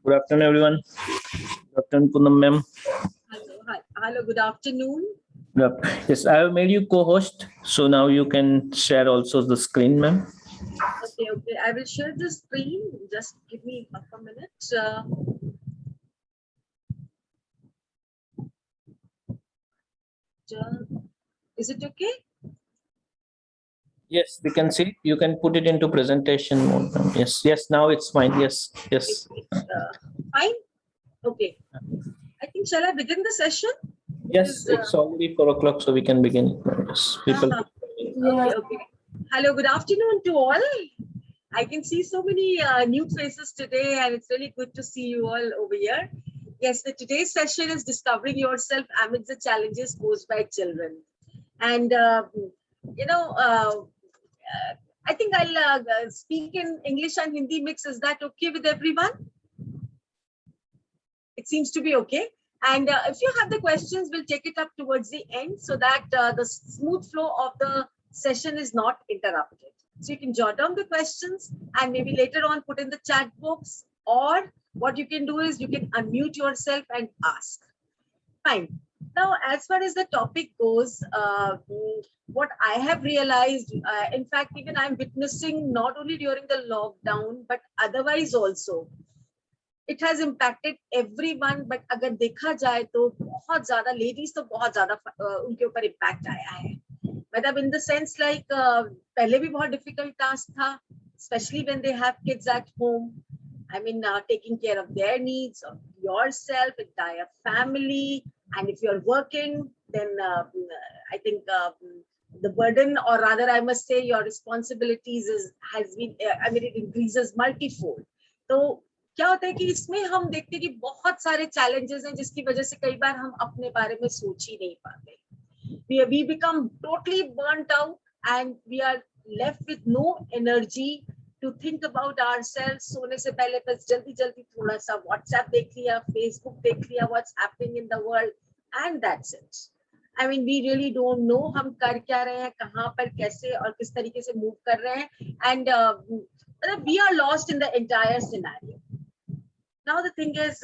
Good afternoon, everyone. Good afternoon, Poonam ma'am. Hello, good afternoon. Yes, I have made you co-host, so now you can share also the screen, ma'am. Okay. I will share the screen. Just give me a minute. Is it okay? Yes, we can see. You can put it into presentation mode, ma'am. Yes. Now it's fine. Yes. It's fine. Okay. I think shall I begin the session? Yes, it's already 4 o'clock, so we can begin. Yes, people. Okay. Hello, good afternoon to all. I can see so many new faces today, and it's really good to see you all over here. Yes, today's session is discovering yourself amidst the challenges posed by children. And, I think I'll speak in English and Hindi mix. Is that okay with everyone? It seems to be okay. And if you have the questions, we'll take it up towards the end so that the smooth flow of the session is not interrupted. So you can jot down the questions and maybe later on put in the chat box, or what you can do is you can unmute yourself and ask. Fine. Now, as far as the topic goes, what I have realized, in fact, even I'm witnessing not only during the lockdown, but otherwise also, it has impacted everyone. But अगर देखा जाए तो बहुत ज़्यादा ladies तो बहुत ज़्यादा उनके ऊपर impact आया है. मतलब in the sense like पहले भी बहुत difficult task था, especially when they have kids at home. I mean, taking care of their needs, of yourself, entire family, and if you're working, then I think the burden, or rather, I must say, your responsibilities it increases multifold. So क्या होता है कि इसमें हम देखते हैं कि बहुत सारे challenges हैं जिसकी वजह से कई बार हम अपने बारे में सोच ही नहीं पाते. We become totally burnt out and we are left with no energy to think about ourselves. सोने से पहले बस जल्दी थोड़ा सा WhatsApp देख लिया, Facebook देख लिया, what's happening in the world, and that's it. I mean, we really don't know हम कर क्या रहे हैं, कहाँ पर कैसे और किस तरीके से move कर रहे हैं, and we are lost in the entire scenario. Now the thing is,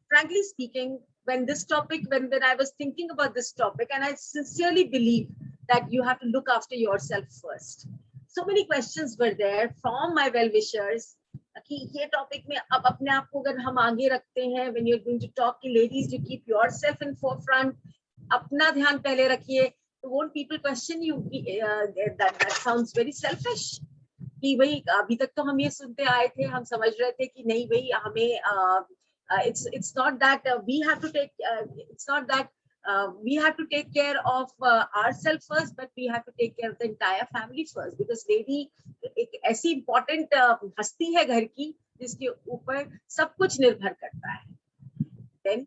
frankly speaking, when I was thinking about this topic, and I sincerely believe that you have to look after yourself first. So many questions were there from my well-wishers कि ये topic में अब अपने आप को अगर हम आगे रखते हैं, when you're going to talk कि ladies, you keep yourself in forefront, अपना ध्यान पहले रखिए, so won't people question you? That sounds very selfish. कि भाई अभी तक तो हम ये सुनते आए थे, हम समझ रहे थे कि नहीं भाई हमें it's not that we have to take we have to take care of ourselves first, but we have to take care of the entire family first, because lady एक ऐसी important हस्ती है घर की जिसके ऊपर सब कुछ निर्भर करता है. Then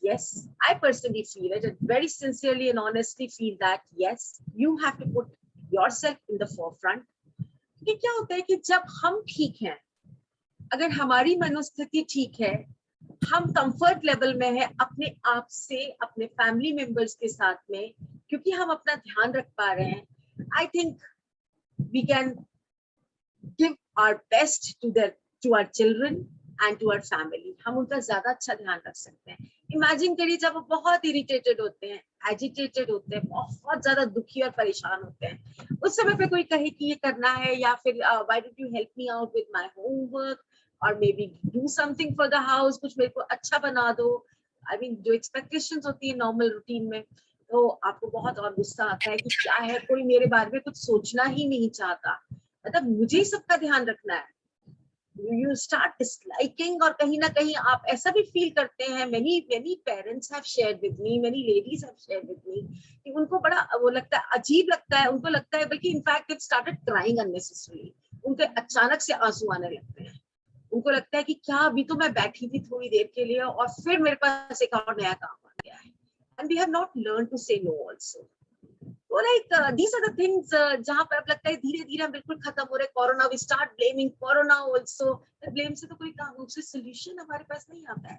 yes, I personally feel it, and very sincerely and honestly feel that yes, you have to put yourself in the forefront. कि क्या होता है कि जब हम ठीक हैं, अगर हमारी मनोस्थिति ठीक है, हम कंफर्ट लेवल में है अपने आप से, अपने फैमिली मेंबर्स के साथ में, क्योंकि हम अपना ध्यान रख पा रहे हैं, I think we can give our best to our children and to our family. हम उनका ज्यादा अच्छा ध्यान रख सकते हैं. इमेजिन करिए जब वो बहुत इरिटेटेड होते हैं, एजिटेटेड होते हैं, बहुत ज्यादा दुखी और परेशान होते हैं, उस समय पे कोई कहे कि ये करना है, या फिर why don't you help me out with my homework, और maybe do something for the house, कुछ मेरे को अच्छा बना दो। आई मीन जो एक्सपेक्टेशंस होती है नॉर्मल रूटीन में, तो आपको बहुत और गुस्सा आता है कि क्या है, कोई मेरे बारे में कुछ सोचना ही नहीं चाहता, मतलब मुझे ही सबका ध्यान रखना है। You start disliking, और कहीं ना कहीं आप ऐसा भी फील करते हैं, many parents have shared with me, many ladies have shared with me, कि उनको बड़ा वो लगता है, अजीब लगता है, उनको लगता है, बल्कि in fact they've started crying unnecessarily, उनके अचानक से आंसू आने लगते हैं। उनको लगता है कि क्या अभी तो मैं बैठी थी थोड़ी देर के लिए और फिर मेरे पास एक और नया काम आ गया है, and we have not learned to say no also. So like these are the things जहाँ पर अब लगता है धीरे धीरे हम बिल्कुल खत्म हो रहे। Corona, we start blaming corona also, blame से तो कोई काम, उससे solution हमारे पास नहीं आता है।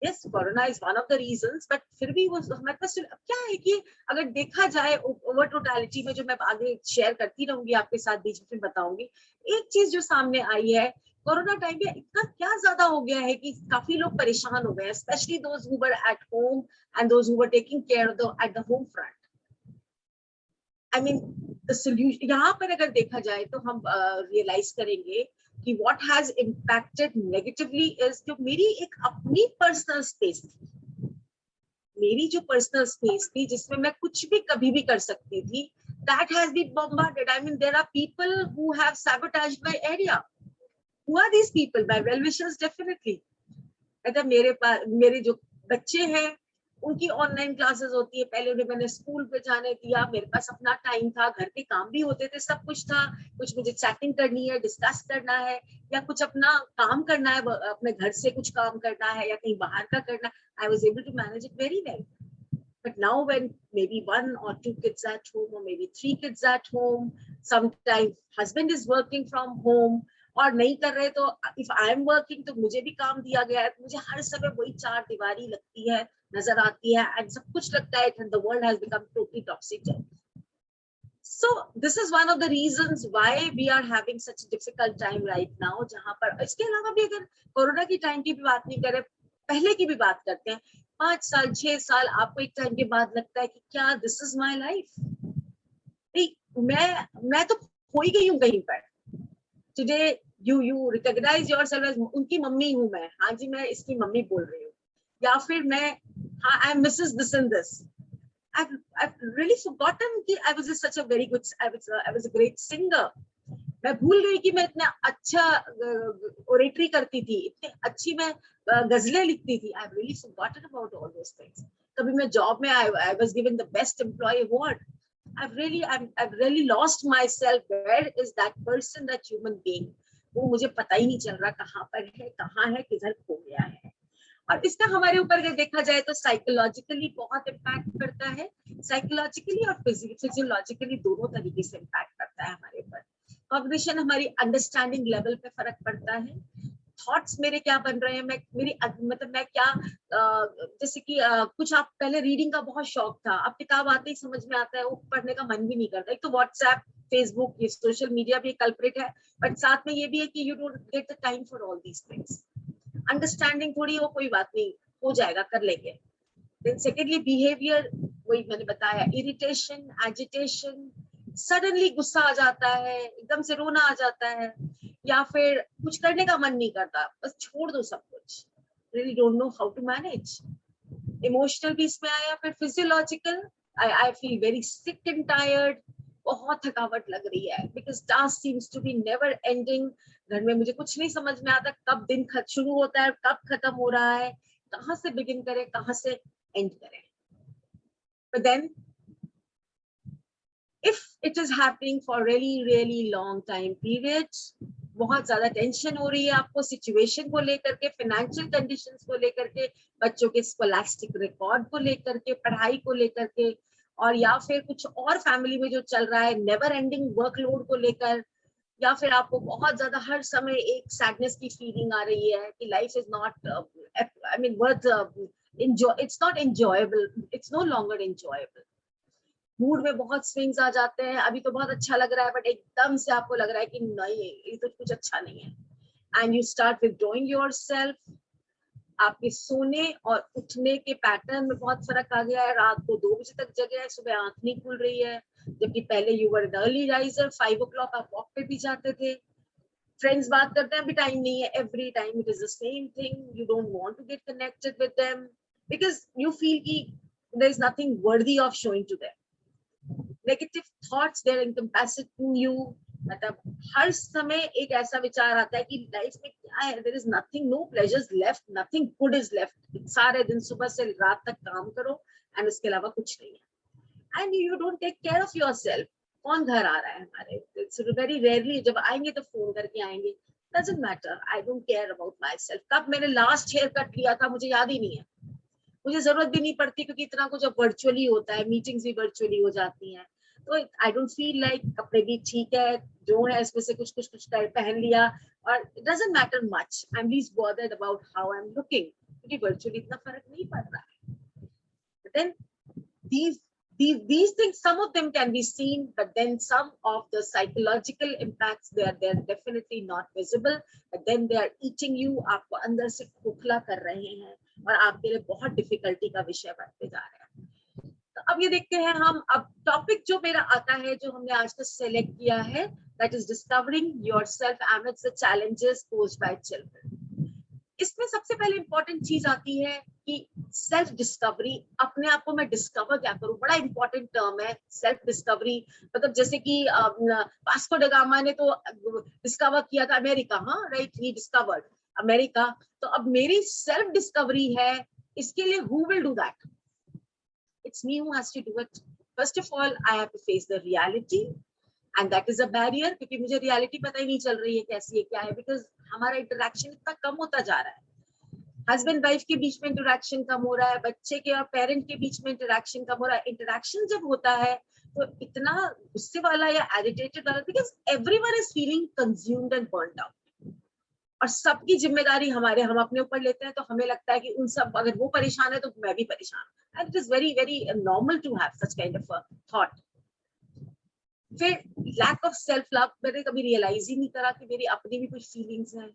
Yes, corona is one of the reasons, but फिर भी वो हमारे पास अब क्या है कि अगर देखा जाए ओवर टोटलिटी में, जो मैं आगे शेयर करती रहूंगी आपके साथ, बीच में बताऊंगी, एक चीज जो सामने आई है कोरोना टाइम पे, इतना क्या ज्यादा हो गया है कि काफी लोग परेशान हो गए, specially those who were at home and those who were taking care at the home front. I mean the solution यहाँ पर अगर देखा जाए तो हम रियलाइज करेंगे कि what has impacted negatively is जो मेरी एक अपनी पर्सनल स्पेस थी, मेरी जो पर्सनल स्पेस थी जिसमें मैं कुछ भी कभी भी कर सकती थी, that has been bombarded. I mean, there are people who have sabotaged my area. Who are these people? My well-wishers, definitely. मतलब मेरे जो बच्चे हैं उनकी ऑनलाइन क्लासेस होती है, पहले उन्हें मैंने स्कूल पे जाने दिया, मेरे पास अपना टाइम था, घर के काम भी होते थे, सब कुछ था, कुछ मुझे चैटिंग करनी है, डिस्कस करना है, या कुछ अपना काम करना है, अपने घर से कुछ काम करना है या कहीं बाहर का करना, I was able to manage it very well. But now when maybe 1 or 2 kids at home, or maybe 3 kids at home, sometimes husband is working from home, और नहीं कर रहे तो if I am working तो मुझे भी काम दिया गया है, मुझे हर समय वही चार दीवारी लगती है, नजर आती है, and सब कुछ लगता है and the world has become totally toxic. So this is one of the reasons why we are having such a difficult time right now. जहाँ पर इसके अलावा भी अगर कोरोना की टाइम की भी बात नहीं करें, पहले की भी बात करते हैं, 5 साल 6 साल आपको एक टाइम के बाद लगता है कि क्या दिस इज माय लाइफ, मैं तो खो ही गई हूँ कहीं पर। Today you recognise yourself as उनकी मम्मी हूँ मैं, हाँ जी मैं इसकी मम्मी बोल रही हूँ, या फिर मैं हाँ I am Mrs this and this. I've really forgotten कि I was such a very good, I was a great singer. मैं भूल गई कि मैं इतना अच्छा ओरेटरी करती थी, इतनी अच्छी मैं गजलें लिखती थी। I've really forgotten about all those things. कभी मैं जॉब में I was given the best employee award. I've really lost myself. Where is that person, that human being? वो मुझे पता ही नहीं चल रहा कहाँ पर है, कहाँ है, किधर खो गया है। और इसका हमारे ऊपर अगर देखा जाए तो साइकोलॉजिकली बहुत इम्पैक्ट करता है, साइकोलॉजिकली और फिजियोलॉजिकली दोनों तरीके से इम्पैक्ट करता है हमारे ऊपर। कॉग्निशन, हमारी अंडरस्टैंडिंग लेवल पे फर्क पड़ता है, थॉट्स मेरे क्या बन रहे हैं, मैं क्या जैसे कि कुछ आप पहले रीडिंग का बहुत शौक था, अब किताब आते ही समझ में आता है, वो पढ़ने का मन भी नहीं करता। एक तो व्हाट्सएप, फेसबुक, ये सोशल मीडिया भी कल्प्रिट है, बट साथ में ये भी है कि you don't get the time for all these things. Understanding थोड़ी हो, कोई बात नहीं, हो जाएगा, कर लेंगे। देन सेकेंडली बिहेवियर, वही मैंने बताया, इरिटेशन, एजिटेशन, सडनली गुस्सा आ जाता है, एकदम से रोना आ जाता है, या फिर कुछ करने का मन नहीं करता, बस छोड़ दो सब कुछ, really don't know how to manage. Emotional भी इसमें आया, फिर physiological, I feel very sick and tired, बहुत थकावट लग रही है, because task seems to be never ending. घर में मुझे कुछ नहीं समझ में आता कब दिन शुरू होता है, कब खत्म हो रहा है, कहाँ से बिगिन करें, कहाँ से एंड करें। But then if it is happening for really long time periods, बहुत ज्यादा टेंशन हो रही है आपको सिचुएशन को लेकर के, फाइनेंशियल कंडीशंस को लेकर के, बच्चों के स्कॉलास्टिक रिकॉर्ड को लेकर के, पढ़ाई को लेकर के, और या फिर कुछ और फैमिली में जो चल रहा है, नेवर एंडिंग वर्कलोड को लेकर, या फिर आपको बहुत ज्यादा हर समय एक सैडनेस की फीलिंग आ रही है कि life is not, I mean worth enjoy, it's not enjoyable, it's no longer enjoyable. Mood में बहुत स्विंग्स आ जाते हैं, अभी तो बहुत अच्छा लग रहा है, बट एकदम से आपको लग रहा है कि नहीं, ये तो कुछ अच्छा नहीं है, and you start withdrawing yourself. आपके सोने और उठने के पैटर्न में बहुत फर्क आ गया है, रात को 2 बजे तक जगे हैं, सुबह आंख नहीं खुल रही है, जबकि पहले you were an early riser, 5 o'clock आप वॉक पे भी जाते थे। फ्रेंड्स बात करते हैं, अभी टाइम नहीं है, every time it is the same thing, you don't want to get connected with them because you feel कि there is nothing worthy of showing to them. Negative thoughts they are incapacitating you. मतलब हर समय एक ऐसा विचार आता है कि लाइफ में क्या है, there is nothing, no pleasures left, nothing good is left. सारे दिन सुबह से रात तक काम करो एंड उसके अलावा कुछ नहीं है, and you don't take care of yourself. कौन घर आ रहा है हमारे, इट्स वेरी रेयरली, जब आएंगे तो फोन करके आएंगे. Doesn't matter, I don't care about my self. कब मैंने लास्ट हेयर कट किया था मुझे याद ही नहीं है, मुझे जरूरत भी नहीं पड़ती क्योंकि इतना कुछ अब वर्चुअली होता है, मीटिंग्स भी वर्चुअली हो जाती हैं. तो आई डोंट फील लाइक, कपड़े भी ठीक है जो है इसमें से कुछ कुछ कुछ पहन लिया, और it doesn't matter much. I am least bothered about how I am looking, क्योंकि वर्चुअली इतना फर्क नहीं पड़ रहा है. But then these things, some of them can be seen, but then some of the psychological impacts, they're definitely not visible, but then they are eating you. आपको अंदर से खोखला कर रहे हैं और आपके लिए बहुत डिफिकल्टी का विषय बनते जा रहे हैं. तो अब ये देखते हैं हम, अब टॉपिक जो मेरा आता है, जो हमने आज तक सेलेक्ट किया है, that is discovering yourself amidst the challenges posed bye children. इसमें सबसे पहले इंपॉर्टेंट चीज आती है कि सेल्फ डिस्कवरी. अपने आप को मैं डिस्कवर क्या करूं, बड़ा इंपॉर्टेंट टर्म है सेल्फ डिस्कवरी. मतलब जैसे कि वास्को ड गामा ने तो डिस्कवर किया था अमेरिका, हाँ राइट, ही डिस्कवर्ड अमेरिका. तो अब मेरी सेल्फ डिस्कवरी है, इसके लिए who will do that? It's me who has to do it. First of all, I have to face the reality, and that is a barrier, क्योंकि मुझे reality पता ही नहीं चल रही है कैसी है क्या है, because हमारा interaction इतना कम होता जा रहा है. हस्बैंड वाइफ के बीच में इंटरेक्शन कम हो रहा है, बच्चे के और पेरेंट के बीच में इंटरेक्शन कम हो रहा है. इंटरेक्शन जब होता है तो इतना गुस्से वाला या एजिटेटेड वाला, because everyone is feeling consumed and burned out, और सबकी जिम्मेदारी हम अपने ऊपर लेते हैं. तो हमें लगता है कि उन सब, अगर वो परेशान है तो मैं भी परेशान. And it is very very normal to have such kind of thought. फिर लैक ऑफ सेल्फ लव, मैंने कभी रियलाइज ही नहीं करा कि मेरी अपनी भी कुछ फीलिंग्स हैं,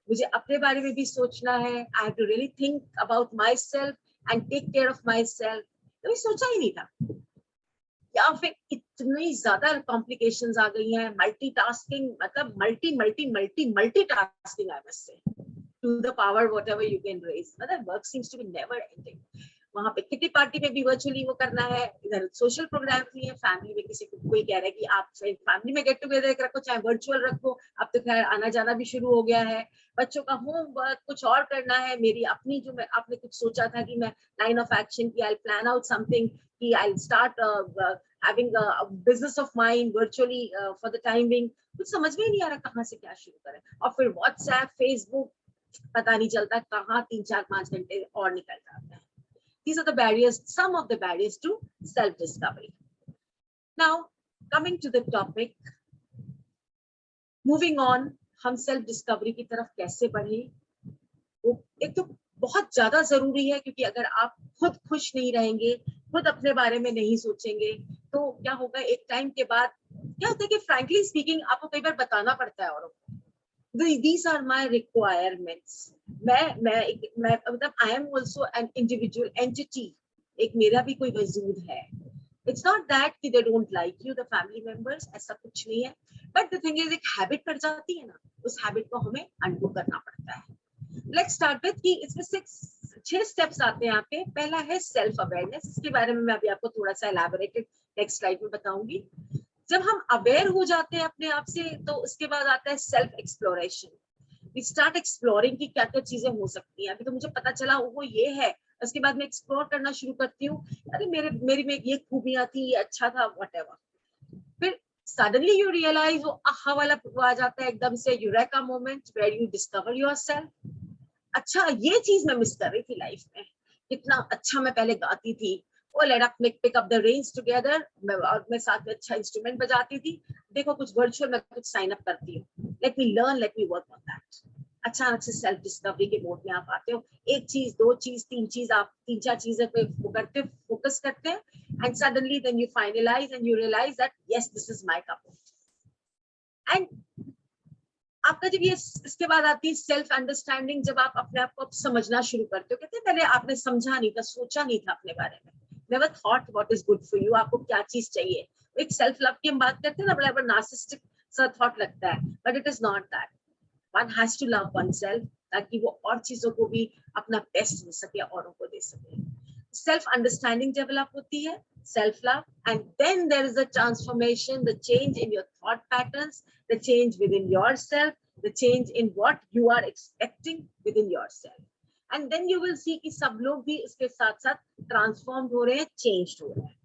मुझे अपने बारे में भी सोचना है. I have to really think about myself and take care of myself. कभी सोचा ही नहीं था. या फिर इतनी ज्यादा कॉम्प्लिकेशंस आ गई हैं, मल्टीटास्किंग, मतलब multitasking, I must say, to the power whatever you can raise. मतलब work seems to be never ending. वहां पे किटी पार्टी में भी वर्चुअली वो करना है, इधर सोशल प्रोग्राम भी है, फैमिली में किसी को कोई कह रहा है कि आप फैमिली में गेट टुगेदर रखो, चाहे वर्चुअल रखो. अब तो खैर आना जाना भी शुरू हो गया है. बच्चों का होमवर्क कुछ और करना है, मेरी अपनी जो मैं आपने कुछ सोचा था कि मैं लाइन ऑफ एक्शन की, आई प्लान आउट समथिंग कि I start having a business of mine virtually for the time being. कुछ समझ में ही नहीं आ रहा कहाँ से क्या शुरू करें. और फिर व्हाट्सएप, फेसबुक, पता नहीं चलता कहाँ 3-4-5 घंटे और निकल जाते हैं. These are the barriers, some of the barriers to self-discovery. Now, coming to the topic, moving on, हम self discovery की तरफ कैसे बढ़े? वो एक तो बहुत ज्यादा जरूरी है, क्योंकि अगर आप खुद खुश नहीं रहेंगे, खुद अपने बारे में नहीं सोचेंगे, तो क्या होगा एक टाइम के बाद. क्या होता है कि frankly speaking आपको कई बार बताना पड़ता है औरों को, these are my requirements. मैं मतलब I am also an individual entity. एक मेरा भी कोई वजूद है. It's not that कि they don't like you, the family members, ऐसा कुछ नहीं है. But the thing is, एक habit पड़ जाती है ना, उस habit को हमें undo करना पड़ता है. Let's start with कि इसमें 6 steps आते हैं यहाँ पे. पहला है self awareness. इसके बारे में मैं अभी आपको थोड़ा सा elaborated next slide में बताऊंगी. जब हम अवेयर हो जाते हैं अपने आप से, तो उसके बाद आता है self exploration. We start exploring कि क्या क्या चीजें हो सकती हैं. अभी तो मुझे पता चला वो ये है, उसके बाद मैं एक्सप्लोर करना शुरू करती हूँ, अरे मेरी में ये खूबियां थी, ये अच्छा था, व्हाटएवर. फिर सडनली यू रियलाइज, वो आहा वाला आ जाता है एकदम से, eureka moment where you discover yourself. अच्छा, ये चीज मैं मिस कर रही थी लाइफ में, कितना अच्छा मैं पहले गाती थी, वो let up pick up the range together, मैं साथ में अच्छा इंस्ट्रूमेंट बजाती थी. देखो कुछ वर्चुअल मैं कुछ साइन अप करती हूँ, let me learn, let me work on that. अचानक से सेल्फ डिस्कवरी के मोड में आप आते हो. 1 चीज, 2 चीज, 3 चीज, आप 3-4 चीजें पे करते, फोकस करते हैं, and suddenly then you finalise and you realise that yes, this is my cup. And आपका जब ये, इसके बाद आती है सेल्फ अंडरस्टैंडिंग. जब आप अपने आप को समझना शुरू करते हो, कहते हैं पहले आपने समझा नहीं था, सोचा नहीं था अपने बारे में, never thought what is good for you, आपको क्या चीज चाहिए. एक सेल्फ लव की हम बात करते हैं ना, बड़ा नार्सिसिस्टिक सा थॉट लगता है, but it is not that. one has to love oneself ताकि वो और चीजों को भी अपना बेस्ट दे सके, औरों को दे सके. सेल्फ अंडरस्टैंडिंग डेवलप होती है, self love, and then there is a transformation, the change in your thought patterns, the change within yourself, the change in what you are expecting within yourself. And then you will see कि सब लोग भी इसके साथ साथ transform हो रहे हैं, चेंज हो रहे हैं.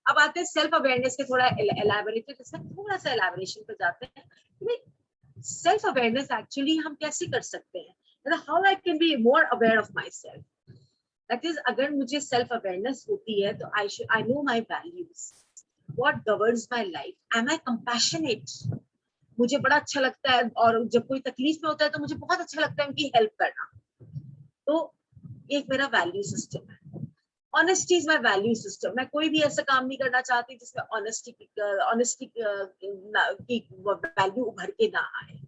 अब आते हैं सेल्फ अवेयरनेस के थोड़ा एलैबोरेटेड, इसमें थोड़ा सा एलैबोरेशन पे जाते हैं. सेल्फ अवेयरनेस एक्चुअली हम कैसे कर सकते हैं, how I can be more aware of myself. That is, अगर मुझे सेल्फ अवेयरनेस होती है तो I know my values, what governs my life, am I compassionate. मुझे बड़ा अच्छा लगता है, और जब कोई तकलीफ में होता है तो मुझे बहुत अच्छा लगता है उनकी हेल्प करना. तो एक मेरा वैल्यू सिस्टम है. Honesty is my value system. मैं कोई भी ऐसा काम नहीं करना चाहती जिसमें honesty की value उभर के ना आए.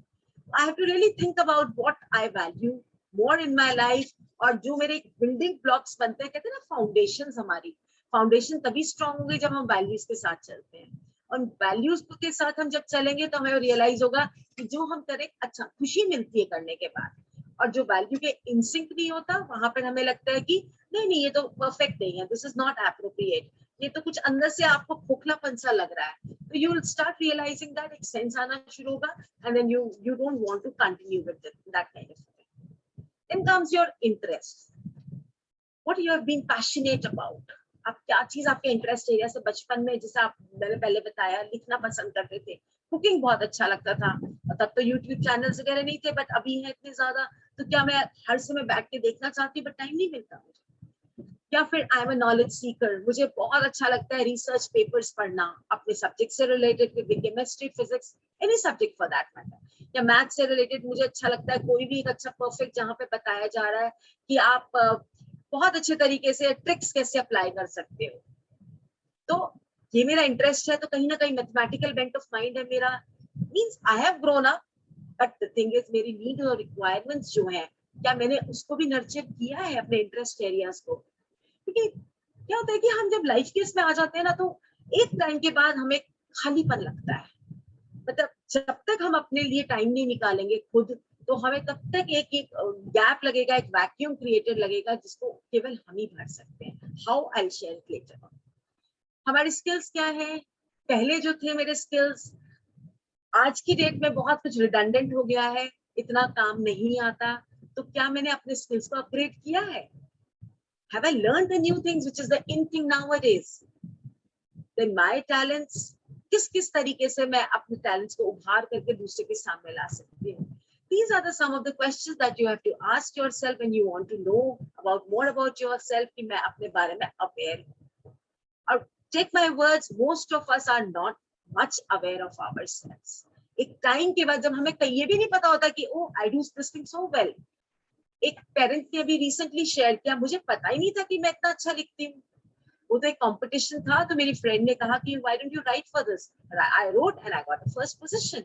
I have to really think about what I value more in my life. और जो मेरे building blocks बनते हैं, कहते हैं ना foundations, हमारी foundation तभी strong होगी जब हम values के साथ चलते हैं. और values के साथ हम जब चलेंगे तो हमें realize होगा कि जो हम करें, अच्छा खुशी मिलती है करने के बाद. और जो वैल्यू के इंसिंक नहीं होता, वहां पर हमें लगता है कि नहीं ये तो परफेक्ट नहीं है, दिस इज नॉट एप्रोप्रिएट, ये तो कुछ अंदर से आपको खोखलापन सा लग रहा है. तो you will start realising that, एक सेंस आना शुरू होगा, and then you don't want to continue with that kind of thing. Then comes your interest, what you have been passionate about. आप क्या चीज आपके इंटरेस्ट एरिया से, बचपन में जैसे आप मैंने पहले बताया, लिखना पसंद करते थे, कुकिंग बहुत अच्छा लगता था, तब तो यूट्यूब चैनल्स वगैरह नहीं थे, बट अभी है इतने ज्यादा, तो क्या मैं हर समय बैठ के देखना चाहती, बट टाइम नहीं मिलता मुझे. या फिर आई एम अ नॉलेज सीकर, मुझे बहुत अच्छा लगता है रिसर्च पेपर्स पढ़ना अपने सब्जेक्ट से related, chemistry, physics, any subject for that matter, या मैथ से रिलेटेड. मुझे अच्छा लगता है कोई भी एक अच्छा परफेक्ट जहाँ पे बताया जा रहा है कि आप बहुत अच्छे तरीके से ट्रिक्स कैसे अप्लाई कर सकते हो. तो ये मेरा इंटरेस्ट है, तो कहीं ना कहीं मैथमेटिकल बेंट ऑफ माइंड है मेरा. Means I have grown up, but the thing is मेरी नीड और रिक्वायरमेंट्स जो है, क्या मैंने उसको भी नर्चर किया है अपने इंटरेस्ट एरियाज को. क्योंकि क्या होता है कि हम जब लाइफ के इसमें आ जाते हैं ना, तो एक टाइम के बाद हमें खालीपन लगता है. मतलब जब तक हम अपने लिए टाइम नहीं निकालेंगे खुद, तो हमें तब तक एक गैप लगेगा, एक वैक्यूम क्रिएटेड लगेगा, जिसको केवल हम ही भर सकते हैं. How I share it later. हमारी स्किल्स क्या है, पहले जो थे मेरे स्किल्स, आज की डेट में बहुत कुछ रिडंडेंट हो गया है, इतना काम नहीं आता. तो क्या मैंने अपने स्किल्स को अपग्रेड किया है? Have I learned the new things which is the in thing nowadays? Then my talents, किस तरीके से मैं अपने talents को उभार करके दूसरे के सामने ला सकती हूँ? These are some of the questions that you have to ask yourself when you want to know more about yourself, कि मैं अपने बारे में aware हूँ. और take my words, most of us are not much aware of ourselves. एक time के बाद जब हमें ये भी नहीं पता होता कि oh, I do this thing so well. एक पेरेंट ने अभी रिसेंटली शेयर किया, मुझे पता ही नहीं था कि मैं इतना अच्छा लिखती हूँ. वो तो एक कंपटीशन था, तो मेरी फ्रेंड ने कहा कि why don't you right for this. I wrote and I got the first position.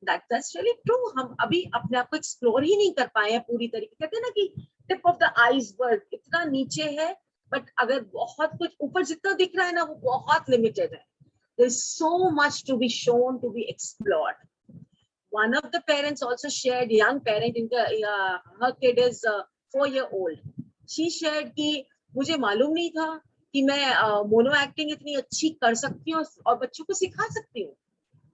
That's really true. हम अभी अपने आप को एक्सप्लोर ही नहीं कर पाए हैं पूरी तरीके. कहते हैं ना कि टिप ऑफ द आइसबर्ग इतना नीचे है, बट अगर बहुत कुछ ऊपर जितना दिख रहा है ना, वो बहुत लिमिटेड है. There is so much to be shown, to be explored. One of the parents also shared, young parent, her kid is 4-year-old. She shared कि मुझे मालूम नहीं था कि मैं मोनो एक्टिंग इतनी अच्छी कर सकती हूँ और बच्चों को सिखा सकती हूँ.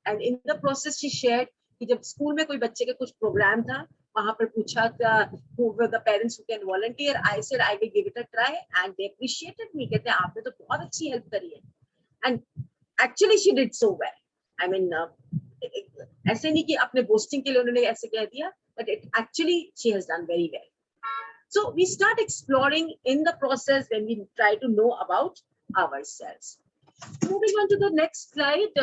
And in the process she shared कि जब स्कूल में कोई बच्चे के कुछ प्रोग्राम था, वहां पर पूछा था who were the parents who can volunteer. I said I will give it a try and they appreciated me. कहते हैं आपने तो बहुत अच्छी हेल्प करी है. And actually she did so well. I mean, ऐसे नहीं कि अपने बोस्टिंग के लिए उन्होंने ऐसे कह दिया, but it actually she has done very well. So we start exploring in the process when we try to know about ourselves. Moving on to the next slide.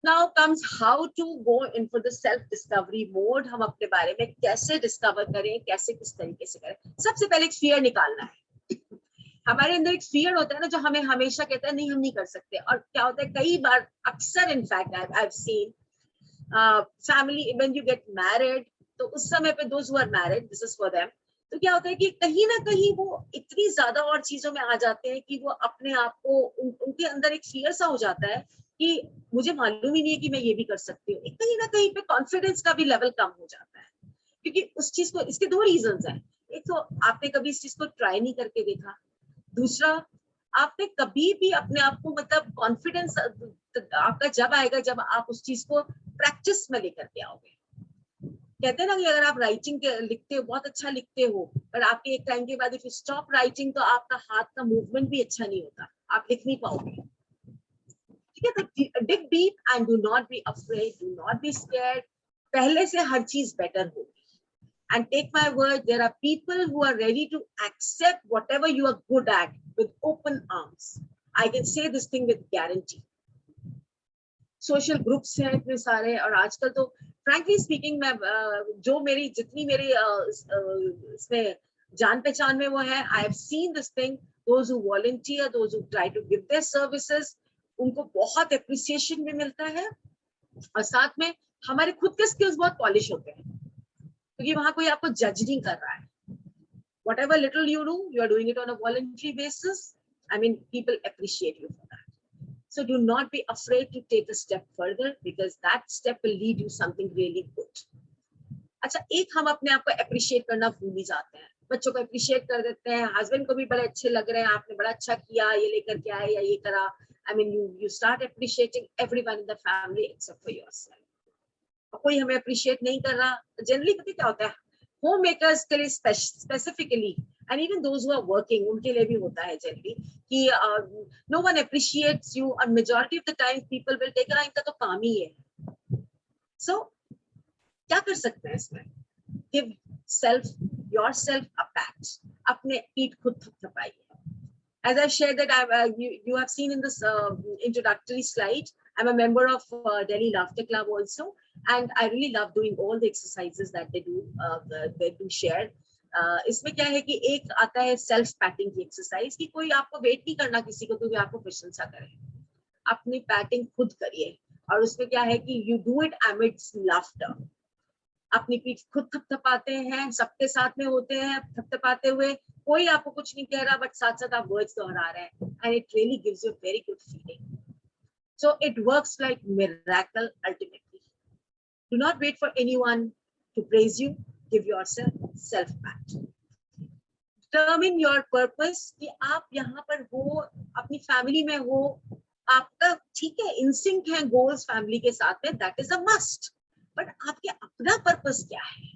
Now comes how to go in for the self discovery mode. हम अपने बारे में कैसे discover करें, कैसे किस तरीके से करें. सबसे पहले एक फियर निकालना है. हमारे अंदर एक फियर होता है ना, जो हमें हमेशा कहता है नहीं हम नहीं कर सकते. और क्या होता है, कई बार, अक्सर in fact I have seen family when you get married, तो उस समय पे those who are married, this is for them. तो क्या होता है कि कहीं ना कहीं वो इतनी ज्यादा और चीजों में आ जाते हैं कि वो अपने आप को उनके अंदर एक फियर सा हो जाता है कि मुझे मालूम ही नहीं है कि मैं ये भी कर सकती हूँ, कहीं ना कहीं पे कॉन्फिडेंस का भी लेवल कम हो जाता है, क्योंकि उस चीज को, इसके दो रीजंस हैं। एक तो आपने कभी इस चीज को ट्राई नहीं करके देखा, दूसरा आपने कभी भी अपने आप को, मतलब कॉन्फिडेंस आपका जब आएगा जब आप उस चीज को प्रैक्टिस में लेकर के आओगे। कहते हैं ना कि अगर आप राइटिंग लिखते हो, बहुत अच्छा लिखते हो, पर आपके एक टाइम के बाद इफ यू स्टॉप राइटिंग तो आपका हाथ का मूवमेंट भी अच्छा नहीं होता, आप लिख नहीं पाओगे। ठीक है, तो dig deep and do not be afraid, do not be scared. पहले से हर चीज बेटर होगी। And take my word, there are people who are ready to accept whatever you are good at with open arms. I can say this thing with guarantee. Social groups हैं इतने सारे, और आजकल तो frankly speaking मैं जो मेरी जितनी मेरी इसमें जान पहचान में वो है, I have seen this thing. Those who volunteer, those who try to give their services, उनको बहुत appreciation भी मिलता है, और साथ में हमारे खुद के skills बहुत polish होते हैं, क्योंकि वहां कोई आपको जज नहीं कर रहा है। Whatever little you do, you are doing it on a voluntary basis. I mean, people appreciate you for that. So do not be afraid to take a step further, because that step will lead you something really good. अच्छा, एक हम अपने आप को appreciate करना भूल ही जाते हैं। बच्चों को appreciate कर देते हैं, husband को भी बड़े अच्छे लग रहे हैं, आपने बड़ा अच्छा किया, ये लेकर के आए या ये करा। I mean, you start appreciating everyone in the family except for yourself. कोई हमें अप्रिशिएट नहीं कर रहा, जनरली पता क्या होता है, होम मेकर्स के लिए specifically, and even those who are working, उनके लिए भी होता है जनरली कि नो वन अप्रिशिएट्स यू, और majority of the time people will take, इनका तो काम ही है। सो क्या कर सकते हैं इसमें? गिव योरसेल्फ अ पैट, अपने पीठ खुद थपथपाइए। As I shared that you have seen in this introductory slide, I'm a member of Delhi Laughter Club also, and I really love doing all the exercises that they do share. इसमें क्या है कि एक आता है self patting की exercise, कि कोई आपको वेट नहीं करना किसी को, क्योंकि आपको प्रशंसा करे, अपनी पैटिंग खुद करिए, और उसमें क्या है कि you do it amidst laughter. अपनी पीठ खुद थपथपाते हैं, सबके साथ में होते हैं थपथपाते हुए, कोई आपको कुछ नहीं कह रहा, बट साथ साथ आप वर्ड्स दोहरा रहे हैं, and it really gives you a very good feeling. So it works like miracle ultimately. Do not wait for anyone to praise you. Give yourself self-pat. Determine your purpose, कि आप यहाँ पर हो, अपनी फैमिली में हो, आपका ठीक है इंसिंक है गोल्स फैमिली के साथ में, that is a must. But आपके अपना पर्पस क्या है,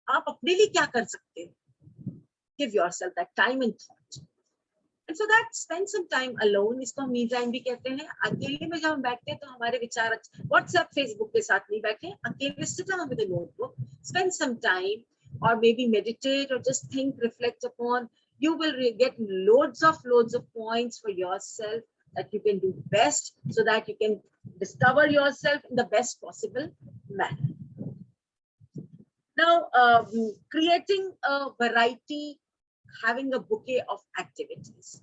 आप अपने लिए क्या कर सकते हो? Give yourself that time and thought. And so that spend some time alone, इसको हम me time भी कहते हैं। अकेले में जब हम बैठते हैं तो हमारे विचार, WhatsApp, Facebook के साथ नहीं बैठे, अकेले sit down with a notebook, spend some time, or maybe meditate, or just think, reflect upon. You will get loads of points for yourself that you can do best, so that you can discover yourself in the best possible manner. Now, creating a variety, having a bouquet of activities.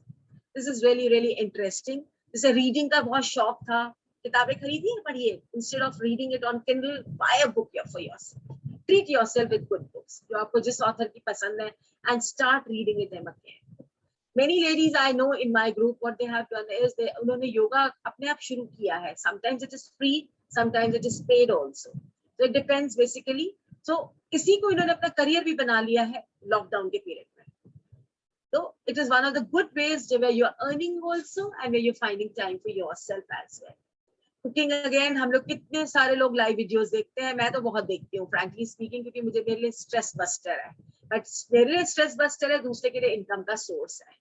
This is really, really interesting. जैसे reading का बहुत शौक था, किताबें खरीदिए, पढ़िए. Instead of reading it on Kindle, buy a book for yourself. Treat yourself with good books, जो आपको जिस author की पसंद है, and start reading it them again. Many ladies I know in my group, what they have done is उन्होंने योगा अपने आप शुरू किया है. Sometimes it is free, sometimes it is paid also. So it depends basically. So किसी को इन्होंने अपना करियर भी बना लिया है लॉकडाउन के पीरियड में. So it is one of the good ways where you are earning also, and where you're finding time for yourself as well. Cooking again, हम लोग कितने सारे लोग लाइव वीडियोस देखते हैं, मैं तो बहुत देखती हूँ frankly speaking, क्योंकि मेरे लिए स्ट्रेस बस्टर है. बट मेरे लिए स्ट्रेस बस्टर है, दूसरे के लिए इनकम का सोर्स है.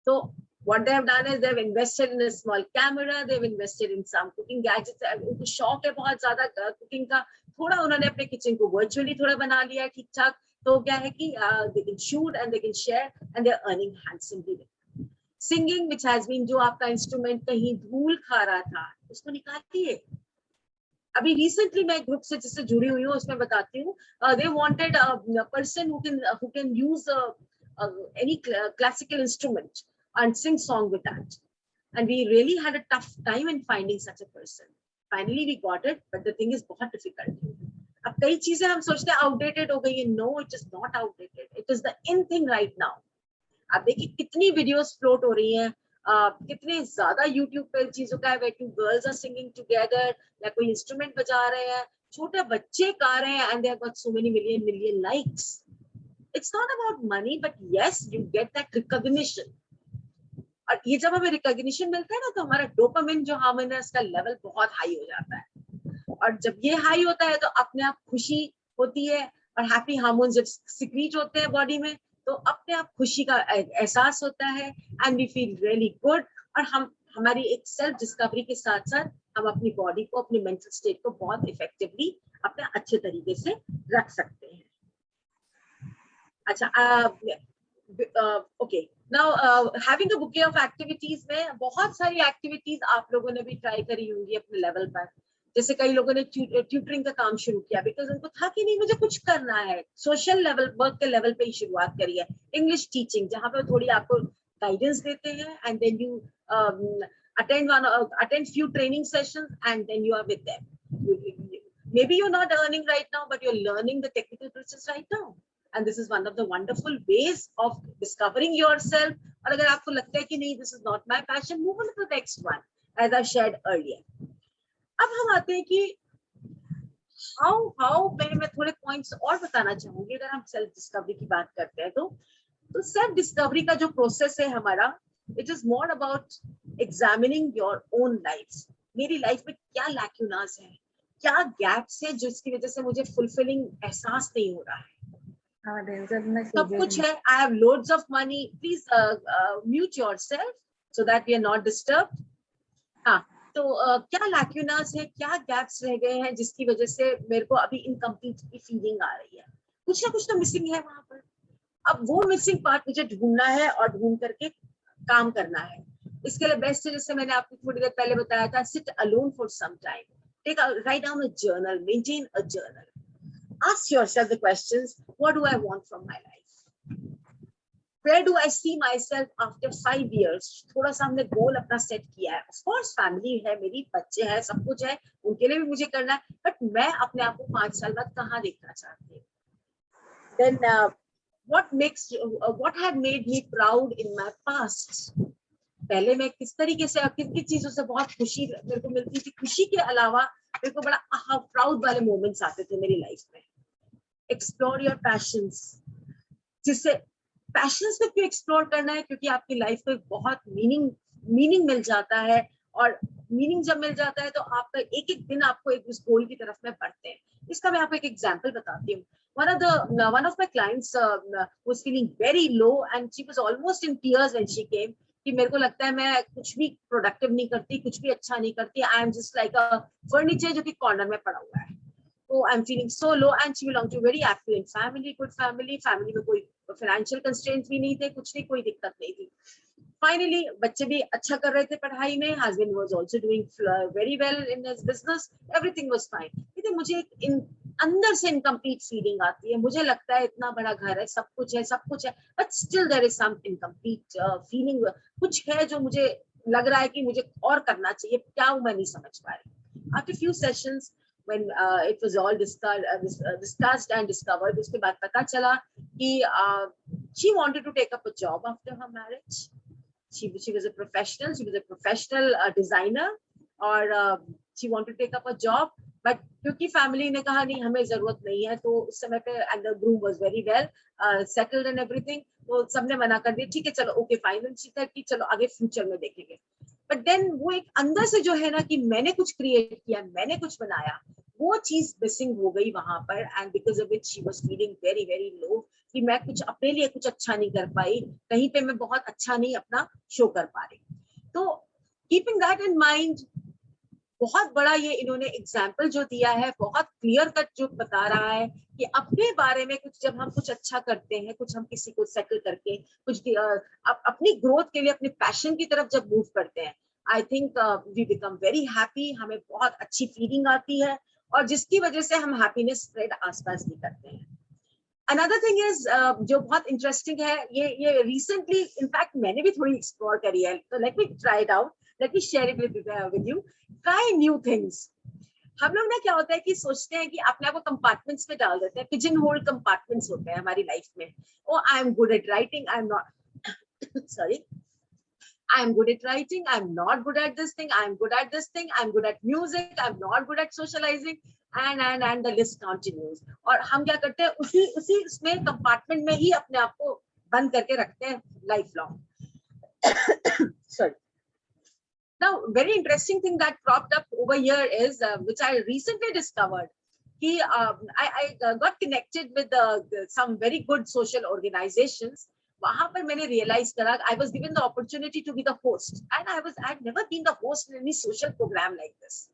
So what they have done is they've invested in a small camera, they've invested in some cooking gadgets. उनको शौक है बहुत ज्यादा कुकिंग का, थोड़ा उन्होंने अपने किचन को वर्चुअली थोड़ा बना लिया है ठीक ठाक. तो क्या है कि they can shoot and they can share, and they're earning handsomely. Singing, which has been, जो आपका इंस्ट्रूमेंट कहीं धूल खा रहा था, उसको निकालिए. अभी recently मैं ग्रुप से जिससे जुड़ी हुई हूँ उसमें बताती हूँ, they wanted a person who can use any classical instrument and sing song with that, and we really had a tough time in finding such a person. Finally we got it, but the thing is बहुत difficult. अब कई चीजें हम सोचते हैं outdated हो गई है. No, it is not outdated. It is the in thing right now. आप देखिए कितनी वीडियोस फ्लोट हो रही हैं, कितने ज्यादा यूट्यूब पे चीजों का है, where two girls are singing together, या कोई इंस्ट्रूमेंट बजा रहे हैं, छोटे बच्चे गा रहे हैं, and they have got so many million likes. It's not about money, but yes, you get that recognition. और ये जब हमें रिकॉग्निशन मिलता है ना, तो हमारा डोपामिन जो हार्मोन है उसका लेवल बहुत हाई हो जाता है, और जब ये हाई होता है तो अपने आप खुशी होती है, और हैप्पी हार्मोन जब सिक्रीट होते हैं बॉडी में तो अपने आप खुशी का एहसास होता है, and we feel really good. और हम हमारी एक सेल्फ डिस्कवरी के साथ साथ हम अपनी बॉडी को, अपनी मेंटल स्टेट को बहुत इफेक्टिवली अपने अच्छे तरीके से रख सकते हैं। अच्छा, okay, now having a bouquet of activities में बहुत सारी एक्टिविटीज आप लोगों ने भी ट्राई करी होंगी अपने लेवल पर। जैसे कई लोगों ने ट्यूटरिंग का काम शुरू किया, बिकॉज उनको था कि नहीं मुझे कुछ करना है, सोशल लेवल, वर्क के लेवल पे ही शुरुआत करी है। इंग्लिश टीचिंग, जहाँ पे थोड़ी आपको गाइडेंस देते हैं, and then you attend few training sessions, and then you are with them. Maybe you're not earning right now, but you're learning the technical process right now. And this is one of the wonderful ways of discovering yourself. और अगर आपको लगता है कि नहीं, this is not my passion, move on to the next one, as I shared earlier. अब हम आते हैं कि how मैं थोड़े पॉइंट्स और बताना चाहूंगी। अगर हम सेल्फ डिस्कवरी की बात करते हैं तो सेल्फ डिस्कवरी का जो प्रोसेस है हमारा, it is more about examining your own life. मेरी लाइफ में क्या लैक्यूनास है, क्या गैप्स है जिसकी वजह से मुझे फुलफिलिंग एहसास नहीं हो रहा है। सब कुछ है, I have loads of money, please mute yourself so that we are not disturbed. हाँ, तो क्या लैक्यूनास है, क्या गैप्स रह गए हैं जिसकी वजह से मेरे को अभी इनकम्प्लीट की फीलिंग आ रही है, कुछ ना कुछ तो मिसिंग है वहां पर। अब वो मिसिंग पार्ट मुझे ढूंढना है और ढूंढ करके काम करना है। इसके लिए बेस्ट है, जैसे मैंने आपको थोड़ी देर पहले बताया था, sit alone for some time, take right down a journal, maintain a journal, ask yourself the questions, what do I want from my life, where do I see myself after 5 years? थोड़ा सा हमने गोल अपना set किया है, of course family है, मेरी बच्चे हैं, सब कुछ है, उनके लिए भी मुझे करना है, बट मैं अपने आप को 5 साल बाद कहाँ देखना चाहती हूँ। Then what had made me proud in my past? पहले मैं किस तरीके से, किन चीजों से बहुत खुशी मेरे को मिलती थी, खुशी के अलावा मेरे को बड़ा प्राउड वाले मोमेंट्स आते थे मेरी लाइफ में। एक्सप्लोर योर पैशंस, जिससे पैशंस को क्यों एक्सप्लोर करना है, क्योंकि आपकी लाइफ को एक बहुत मीनिंग मिल जाता है, और मीनिंग जब मिल जाता है तो आपका एक एक दिन आपको एक उस गोल की तरफ में बढ़ते हैं। इसका मैं आपको एक एग्जांपल बताती हूँ। one of my clients was feeling very low and she was almost in tears when she came, कि मेरे को लगता है मैं कुछ भी प्रोडक्टिव नहीं करती, कुछ भी अच्छा नहीं करती, I am just like a furniture जो कि कॉर्नर में पड़ा हुआ है। तो I am feeling so low, and she belong to very affluent family, good family, family में कोई फाइनेंशियल कंस्ट्रेंट्स भी नहीं थे, कुछ नहीं, कोई दिक्कत नहीं थी। फाइनली बच्चे भी अच्छा कर रहे थे पढ़ाई में, husband was also doing very well in his business, everything was fine. लेकिन मुझे अंदर से इनकम्प्लीट फीलिंग आती है, मुझे लगता है इतना बड़ा घर है, सब कुछ है, but still there is some incomplete feeling, कुछ है जो मुझे लग रहा है कि मुझे और करना चाहिए, क्या मैं नहीं समझ पा रही। After few sessions when it was all discussed and discovered, उसके बाद पता चला कि she wanted to take up a job after her marriage. She was a professional designer, और she wanted to take up a job, but क्योंकि family ने कहा नहीं हमें जरूरत नहीं है, तो उस समय पे and the groom was very well settled and everything, तो सबने मना कर दिया, ठीक है चलो ओके फाइन, कि चलो आगे फ्यूचर में देखेंगे। बट देन वो एक अंदर से जो है ना कि मैंने कुछ क्रिएट किया, मैंने कुछ बनाया, वो चीज मिसिंग हो गई वहां पर, and because of it she was feeling very very low, कि मैं कुछ अपने लिए कुछ अच्छा नहीं कर पाई, कहीं पे मैं बहुत अच्छा नहीं अपना शो कर पा रही। तो कीपिंग दैट इन माइंड, बहुत बड़ा ये इन्होंने एग्जाम्पल जो दिया है, बहुत क्लियर कट जो बता रहा है कि अपने बारे में कुछ, जब हम कुछ अच्छा करते हैं, कुछ हम किसी को सेटल करके कुछ अपनी ग्रोथ के लिए अपने पैशन की तरफ जब मूव करते हैं, I think we become very happy, हमें बहुत अच्छी फीलिंग आती है, और जिसकी वजह से हम हैप्पीनेस स्प्रेड आसपास भी करते हैं। अनदर थिंग इज जो बहुत इंटरेस्टिंग है, ये रिसेंटली इनफैक्ट मैंने भी थोड़ी एक्सप्लोर करी है, तो let me try it out, let me share it with you. Try new things. हम लोग ना क्या होता है कि सोचते हैं कि अपने आप को कंपार्टमेंट्स में डाल देते हैं, पिजन होल कंपार्टमेंट्स होते हैं हमारी लाइफ में। Oh I am good at writing, I am not sorry, I'm good at writing, I'm not good at this thing, I'm good at this thing, I'm good at music, I'm not good at socializing, and the list continues. और हम क्या करते हैं, उसी उसमें compartment में ही अपने आप को बंद करके रखते हैं life long. Sorry. Now, very interesting thing that cropped up over here is, which I recently discovered. I got connected with some very good social organizations. वहां पर मैंने realize करा, I was given the opportunity to be the host, and I'd never been the host in any social program like this.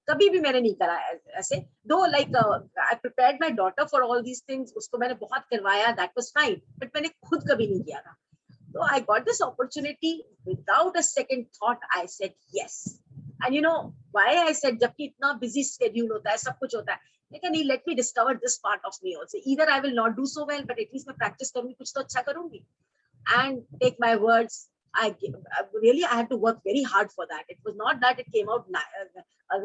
कभी भी मैंने नहीं करा ऐसे. Though like I prepared my daughter for all these things, उसको मैंने बहुत करवाया, that was fine. But मैंने खुद कभी नहीं किया था. So I got this opportunity without a second thought. I said yes. And you know why I said, जबकि इतना busy schedule होता है, सब कुछ होता है, लेकिन let me discover this part of me also. Either I will not do so well, but at least मैं practice करूँगी, कुछ तो अच्छा करूँगी. And take my words, I had to work very hard for that. It was not that it came out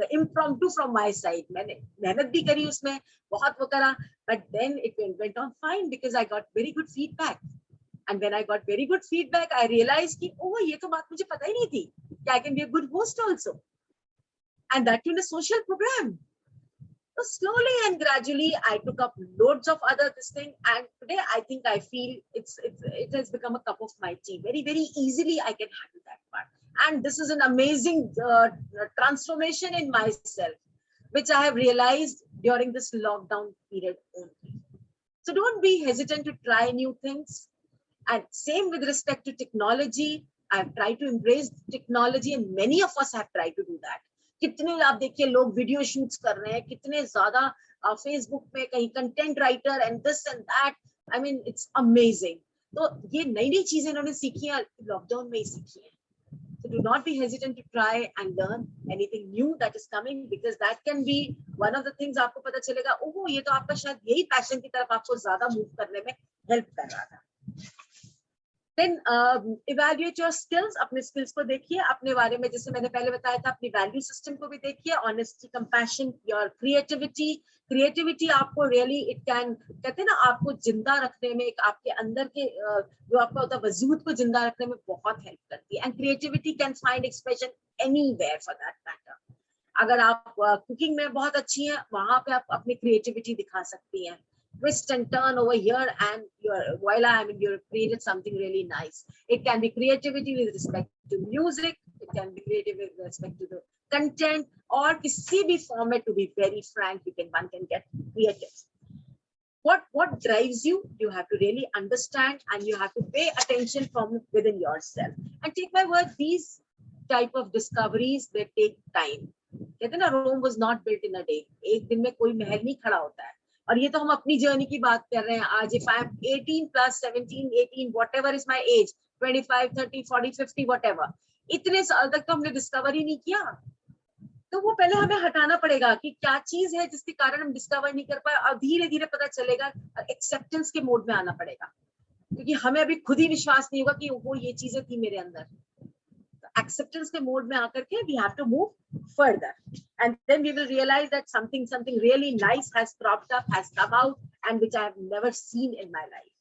impromptu from my side. मैंने मेहनत भी करी उसमें, बहुत वो करा, but then it went on fine because I got very good feedback. And when I got very good feedback, I realized कि oh, ये तो बात मुझे पता ही नहीं थी कि I can be a good host also, and that in a social program. So slowly and gradually, I took up loads of other this thing, and today I think I feel it has become a cup of my tea. Very, very easily I can handle that part, and this is an amazing transformation in myself, which I have realized during this lockdown period only. So don't be hesitant to try new things. And same with respect to technology, I've tried to embrace technology, and many of us have tried to do that. कितने आप देखिए लोग video shoots कर रहे हैं, कितने ज्यादा Facebook पे कहीं content writer and this and that. I mean it's amazing. तो ये नई नई चीजें इन्होंने सीखी हैं, लॉकडाउन में ही सीखी हैं. So do not be hesitant to try and learn anything new that is coming, because that can be one of the things. आपको पता चलेगा, ओह ये तो आपका शायद यही पैशन की तरफ आपको ज्यादा मूव करने में हेल्प कर रहा था. Then evaluate your skills. अपने skills को देखिए, अपने बारे में जैसे मैंने पहले बताया था, अपनी value system को भी देखिए. Honesty, compassion, your creativity आपको really it can, कहते हैं ना, आपको जिंदा रखने में, एक आपके अंदर के जो आपका होता है वजूद को जिंदा रखने में बहुत हेल्प करती है. And creativity can find expression anywhere for that matter. अगर आप कुकिंग में बहुत अच्छी हैं, वहां पे आप अपनी creativity दिखा सकती हैं. Twist and turn over here, and you've created something really nice. It can be creativity with respect to music, it can be creative with respect to the content, or किसी भी format. To be very frank, one can get creative. What drives you? You have to really understand, and you have to pay attention from within yourself. And take my word, these type of discoveries, they take time. कहते हैं ना, Rome was not built in a day. एक दिन में कोई महल नहीं खड़ा होता है. और ये तो हम अपनी जर्नी की बात कर रहे हैं. आज if I am 18 plus 17, 18, whatever is my age, 25, 30, 40, 50, whatever, इतने साल तक तो हमने डिस्कवर ही नहीं किया. तो वो पहले हमें हटाना पड़ेगा कि क्या चीज है जिसके कारण हम डिस्कवर नहीं कर पाए, और धीरे धीरे पता चलेगा. एक्सेप्टेंस के मोड में आना पड़ेगा, क्योंकि हमें अभी खुद ही विश्वास नहीं होगा कि वो ये चीजें थी मेरे अंदर. Acceptance के मोड में आकर के we have to move further, and then we will realize that something really nice has cropped up, has come out, and which I have never seen in my life.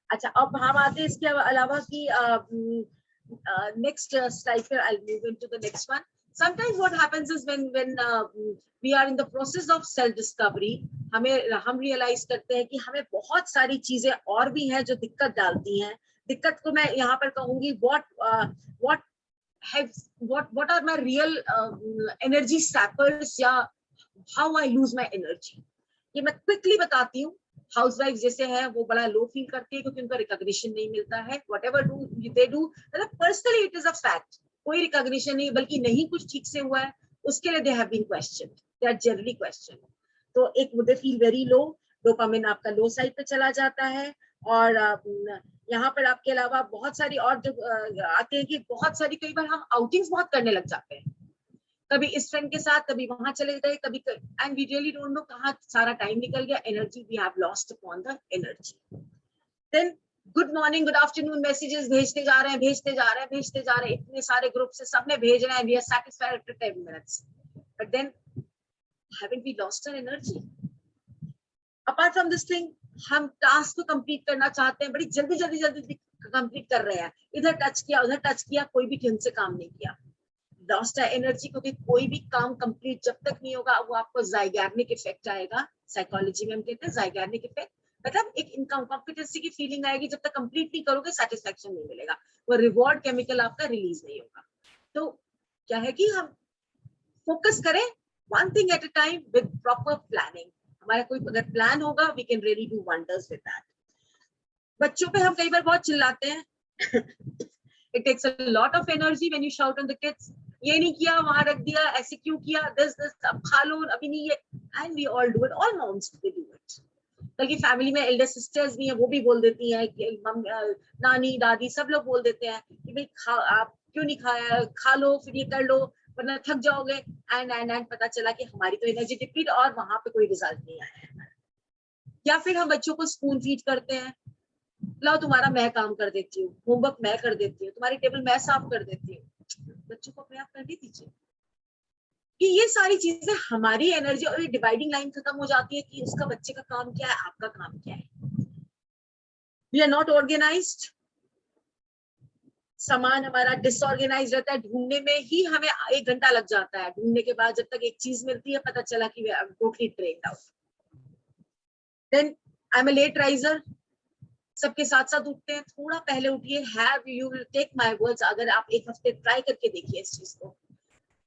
अच्छा, अब हम आते हैं इसके अलावा कि next slide पे I'll move into the next one. Sometimes what happens is when we are in the process of self discovery, हम realize करते हैं कि हमें बहुत सारी चीजें और भी हैं जो दिक्कत डालती हैं. दिक्कत को मैं यहाँ पर कहूँगी, what are my real energy sappers, या how I lose my energy. ये मैं quickly बताती हूँ. हाउसवाइफ जैसे है वो बड़ा लो फील करती है क्योंकि उनका रिकॉग्निशन नहीं मिलता है. whatever they do, मतलब personally it is a fact, कोई रिकॉग्निशन नहीं, बल्कि नहीं कुछ ठीक से हुआ है उसके लिए they have been questioned, they are generally questioned. तो एक they feel very low, dopamine आपका लो साइड पे चला जाता है. और यहाँ पर आपके अलावा बहुत सारी और जो आते हैं कि बहुत सारी, कई बार हम आउटिंग्स बहुत करने लग जाते हैं, कभी इस फ्रेंड के साथ, कभी वहां चले गए, कभी, and we really don't know कहाँ सारा टाइम निकल गया. Energy we have lost upon the energy. Then good morning, good afternoon messages भेजते जा रहे हैं, इतने सारे ग्रुप से सबने भेज रहे हैं. We are satisfied after 10 minutes, but then haven't we lost our energy? Apart from this thing, हम टास्क को कंप्लीट करना चाहते हैं, बड़ी जल्दी कंप्लीट कर रहे हैं, इधर टच किया उधर टच किया, कोई भी ढंग से काम नहीं किया, लॉस्ट है एनर्जी, क्योंकि कोई भी काम कंप्लीट जब तक नहीं होगा वो आपको ज़ाइगर्निक इफेक्ट आएगा। साइकोलॉजी में हम कहते हैं ज़ाइगर्निक इफेक्ट, मतलब एक इनकम कॉम्पिटेंसी की फीलिंग आएगी, जब तक कंप्लीट नहीं करोगे सेटिस्फेक्शन नहीं मिलेगा, वो रिवॉर्ड केमिकल आपका रिलीज नहीं होगा। तो क्या है कि हम फोकस करें one thing at a time with proper planning. हमारा कोई अगर प्लान होगा we can really do wonders with that. बच्चों पे हम कई बार बहुत चिल्लाते हैं it takes a lot of energy when you shout on the kids, ये नहीं किया वहां रख दिया, ऐसे क्यों किया, दिस अब खा लो अभी नहीं, ये and we all do it, all moms do it. बल्कि फैमिली में एल्डर सिस्टर्स भी हैं, वो भी बोल देती हैं कि नानी दादी सब लोग बोल देते हैं कि भाई खा, आप क्यों नहीं खाया, खा लो फिर ये कर लो वरना थक जाओगे, एंड पता चला कि हमारी तो एनर्जी डिप्लीट और वहां पे कोई रिजल्ट नहीं आया है। या फिर हम बच्चों को स्पून फीड करते हैं, लाओ तुम्हारा मैं काम कर देती हूँ, होमवर्क मैं कर देती हूँ, तुम्हारी टेबल मैं साफ कर देती हूँ, बच्चों को अपने आप करने दीजिए। कि ये सारी चीजें हमारी एनर्जी और डिवाइडिंग लाइन खत्म हो जाती है कि उसका बच्चे का काम क्या है, आपका काम क्या है। वी आर नॉट ऑर्गेनाइज्ड, सामान हमारा डिसऑर्गेनाइज रहता है, ढूंढने में ही हमें 1 घंटा लग जाता है, ढूंढने के बाद जब तक एक चीज मिलती है पता चला कि we are totally trained out. Then I am a late riser, सबके साथ साथ उठते हैं, थोड़ा पहले उठिए, have you will take my words, अगर आप 1 हफ्ते ट्राई करके देखिए इस चीज को,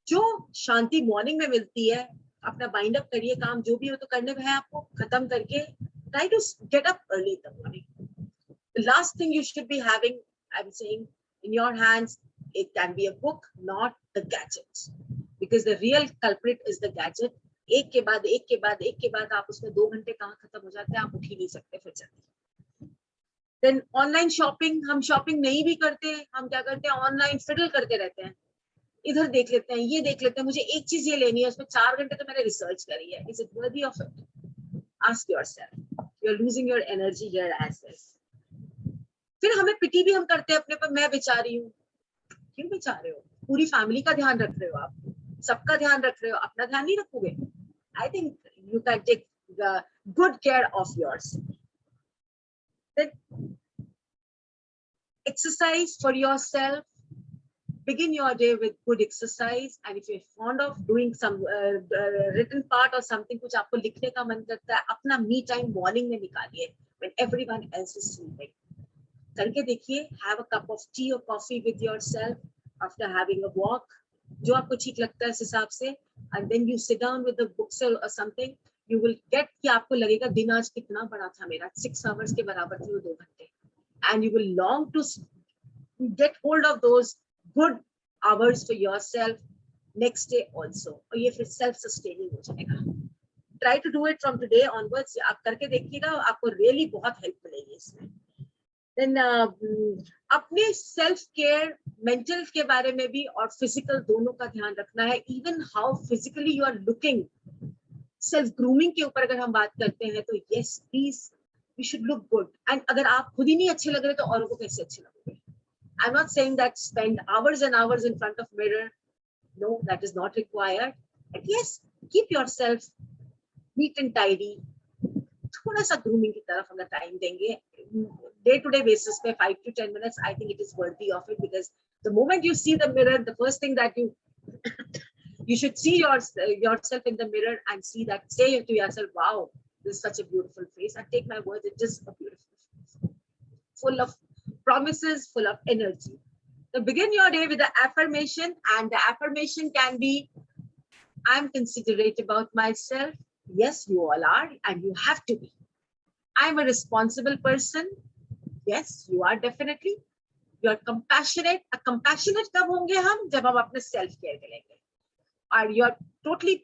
जो शांति मॉर्निंग में मिलती है, अपना बाइंड अप करिए, काम जो भी हो तो करने में है आपको, खत्म करके try to get up early in the morning. The last thing you should be having, I am saying, in your hands, it can be a book, not the gadgets, because the real culprit is the gadget. एक के बाद एक के बाद एक के बाद आप उसमें 2 घंटे कहाँ खत्म हो जाते हैं, आप उठ ही नहीं सकते फिर जल्दी। देन ऑनलाइन शॉपिंग, हम शॉपिंग नहीं भी करते, हम क्या करते हैं, ऑनलाइन फिडल करते रहते हैं, इधर देख लेते हैं, ये देख लेते हैं, मुझे एक चीज ये लेनी है, उसमें 4 घंटे तो मैंने रिसर्च करी है, is it worthy of it? Ask yourself, you are losing your energy here as well. फिर हमें पिटी भी हम करते हैं अपने पर, मैं बेचारी हूँ, क्यों बेचारे हो, पूरी फैमिली का ध्यान रख रहे हो आप, सबका ध्यान रख रहे हो, अपना ध्यान नहीं रखोगे। I think you can take good care of yours. Exercise for yourself, begin your day with good exercise, and if you're fond of doing some written part or something, कुछ आपको लिखने का मन करता है, अपना me time morning में निकालिए when everyone else is sleeping, करके देखिए, have a cup of tea or coffee with yourself after having a walk, जो आपको ठीक लगता है इस हिसाब से, and then you sit down with the books or something, you will get कि आपको लगेगा दिन आज कितना बड़ा था मेरा, 6 hours के बराबर थे वो 2 घंटे, and you will long to get hold of those good hours for yourself next day also, और ये फिर self sustaining हो जाएगा। Try to do it from today onwards, आप करके देखिएगा, आपको really बहुत help मिलेगी इसमें। Then अपने self care, mental के बारे में भी और physical दोनों का ध्यान रखना है, even how physically you are looking, self grooming के ऊपर अगर हम बात करते हैं तो yes please we should look good, and अगर आप खुद ही नहीं अच्छे लग रहे तो औरों को कैसे अच्छे लगोगे। I'm not saying that spend hours and hours in front of mirror. No, that is not required. But yes, keep yourself neat and tidy. थोड़ा सा grooming की तरफ अगर time देंगे, day-to-day basis पे 5 to 10 minutes, I think it is worthy of it, because the moment you see the mirror, the first thing that you should see yourself in the mirror and see that, say to yourself, wow, this is such a beautiful face. And take my words, it is a beautiful face, full of promises, full of energy. So begin your day with the affirmation, and the affirmation can be, I'm considerate about myself. Yes, you all are, and you have to be. I'm a responsible person. Yes, you are definitely. You are compassionate. A compassionate कब होंगे हम, जब हम अपने self care करेंगे. और you are totally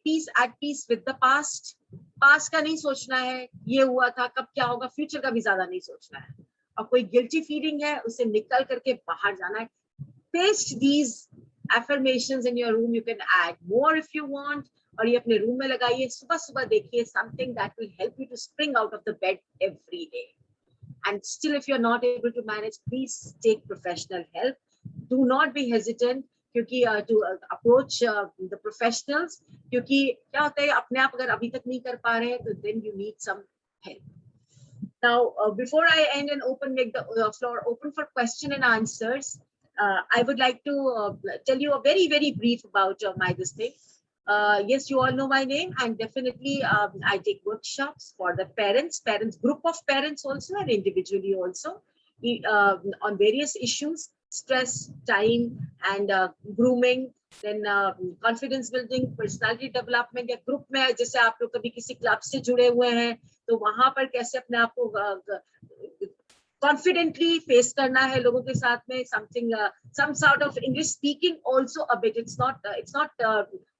at peace with the past. Past का नहीं सोचना है, ये हुआ था, कब क्या होगा, future का भी ज्यादा नहीं सोचना है. और कोई गिल्टी फीलिंग है, उसे निकल करके बाहर जाना है. Paste these affirmations in your room. You can add more if you want, और ये अपने रूम में लगाइए, सुबह सुबह देखिए, something that will help you to spring out of the bed every day. And still if you're not able to manage, please take professional help. Do not be hesitant क्योंकि to approach the professionals, क्योंकि क्या होता है, अपने आप अगर अभी तक नहीं कर पा रहे हैं तो then you need some help. Now, before I end and make the floor open for question and answers, I would like to tell you a very, very brief about my this thing. Yes, you all know my name, and definitely I take workshops for the parents, group of parents also, and individually also on various issues, stress, time, and grooming, then confidence building, personality development. या group में जैसे आप लोग कभी किसी club से जुड़े हुए हैं तो वहां पर कैसे अपने आप को confidently face करना है लोगों के साथ में, something some sort of English speaking also a bit. It's not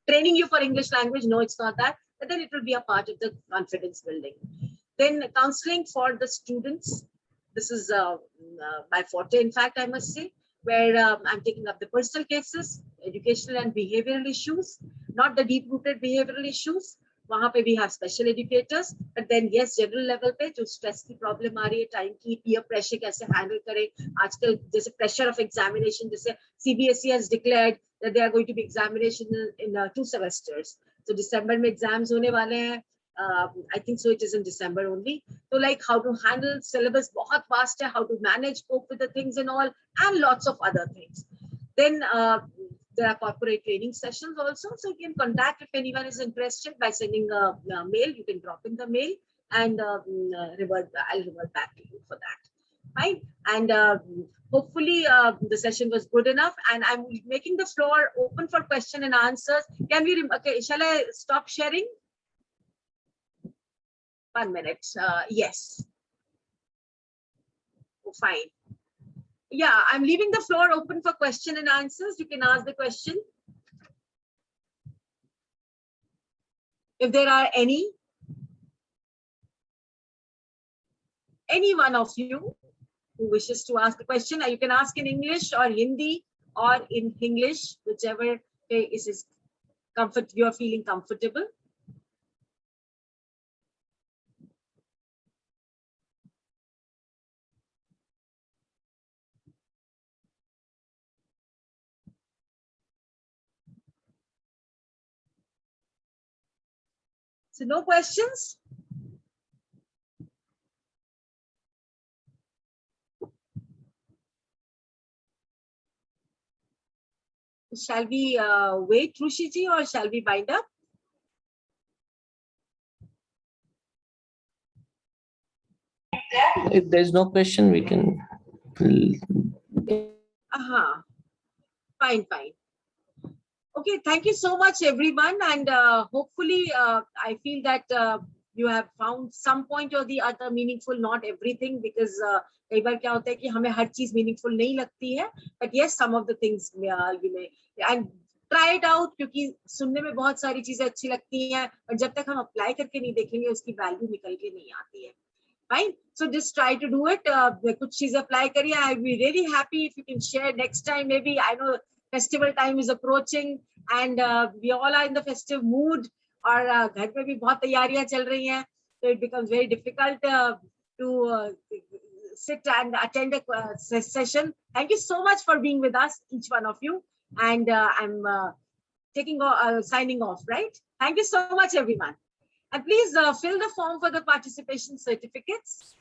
training you for English language, no, it's not that, but then it will be a part of the confidence building. Then counseling for the students. This is my forte, in fact, I must say, where I'm taking up the personal cases, educational and behavioral issues, not the deep-rooted behavioral issues. वहाँ पे we have special educators, but then yes, general level पे जो stress की problem आ रही है, time की, peer pressure कैसे handle करें, आजकल जैसे pressure of examination, जैसे CBSE has declared that there are going to be examination in 2 semesters. So December में exams होने वाले हैं. I think so it is in December only. So like how to handle syllabus बहुत vast है, how to manage, cope with the things and all, and lots of other things. Then there are corporate training sessions also. So you can contact if anyone is interested by sending a mail. You can drop in the mail and I'll revert back to you for that. Fine. And hopefully the session was good enough, and I'm making the floor open for question and answers. Can we, okay, shall I stop sharing? 1 minute. Yes. Oh, fine. Yeah, I'm leaving the floor open for question and answers. You can ask the question if there are any one of you who wishes to ask a question. You can ask in English or Hindi or in English, whichever is comfort you are feeling comfortable. So no questions? Shall we wait, Rushi ji, or shall we wind up? If there's no question, we can. Fine. Okay, thank you so much, everyone. And hopefully, I feel that you have found some point or the other meaningful, not everything, because कई बार क्या होता है कि हमें हर चीज meaningful नहीं लगती है. But yes, some of the things you may, and try it out, क्योंकि सुनने में बहुत सारी चीजें अच्छी लगती हैं, और जब तक हम अप्लाई करके नहीं देखेंगे उसकी वैल्यू निकल के नहीं आती है. Fine. So just try to do it. कुछ चीजें apply करिए. I'll be really happy if you can share next time. Maybe, I know festival time is approaching and we all are in the festive mood. और घर पे भी बहुत तैयारियां चल रही हैं. So it becomes very difficult to sit and attend a session. Thank you so much for being with us, each one of you. And I'm signing off, right? Thank you so much, everyone. And please fill the form for the participation certificates.